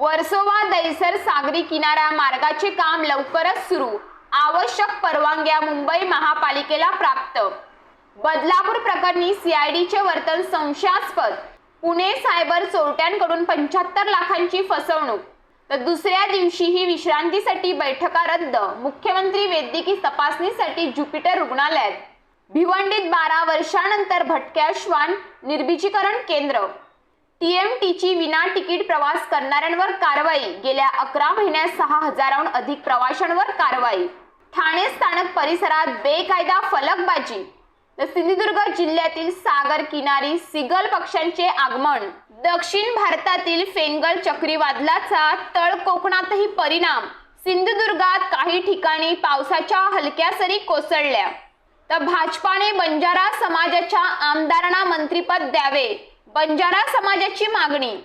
वर्सोवा दहिसर सागरी किनारा मार्गाचे काम लवकरच सुरू, आवश्यक परवानग्या मुंबई महापालिकेला प्राप्त। बदलापूर प्रकरणी सीआयडीचे वर्तन संशयास्पद, पुणे सायबर चोरट्यांकडून 75 लाखांची फसवणूक। तर दुसऱ्या दिवशीही विश्रांतीसाठी बैठका रद्द, मुख्यमंत्री वैद्यकीय तपासणीसाठी ज्युपिटर रुग्णालयात। भिवंडीत 12 वर्षांनंतर भटक्या श्वान निर्बीजीकरण केंद्र। टीएमटीची विना तिकीट प्रवास करणाऱ्यांवर कारवाई, गेल्या 11 महिन्यात 6000हून अधिक प्रवाशांवर कारवाई। ठाणे स्थानक परिसरात बेकायदा फलकबाजी। तर सिंधुदुर्ग जिल्ह्यातील सागर किनारी सिगल पक्ष्यांचे आगमन। दक्षिण भारतातील फेंगल चक्रीवादळाचा तळ कोकणातही परिणाम, सिंधुदुर्गात काही ठिकाणी पावसाच्या हलक्या सरी कोसळल्या। तर भाजपाने बंजारा समाजाच्या आमदारांना मंत्रिपद द्यावे, बंजारा समाजाची मागणी।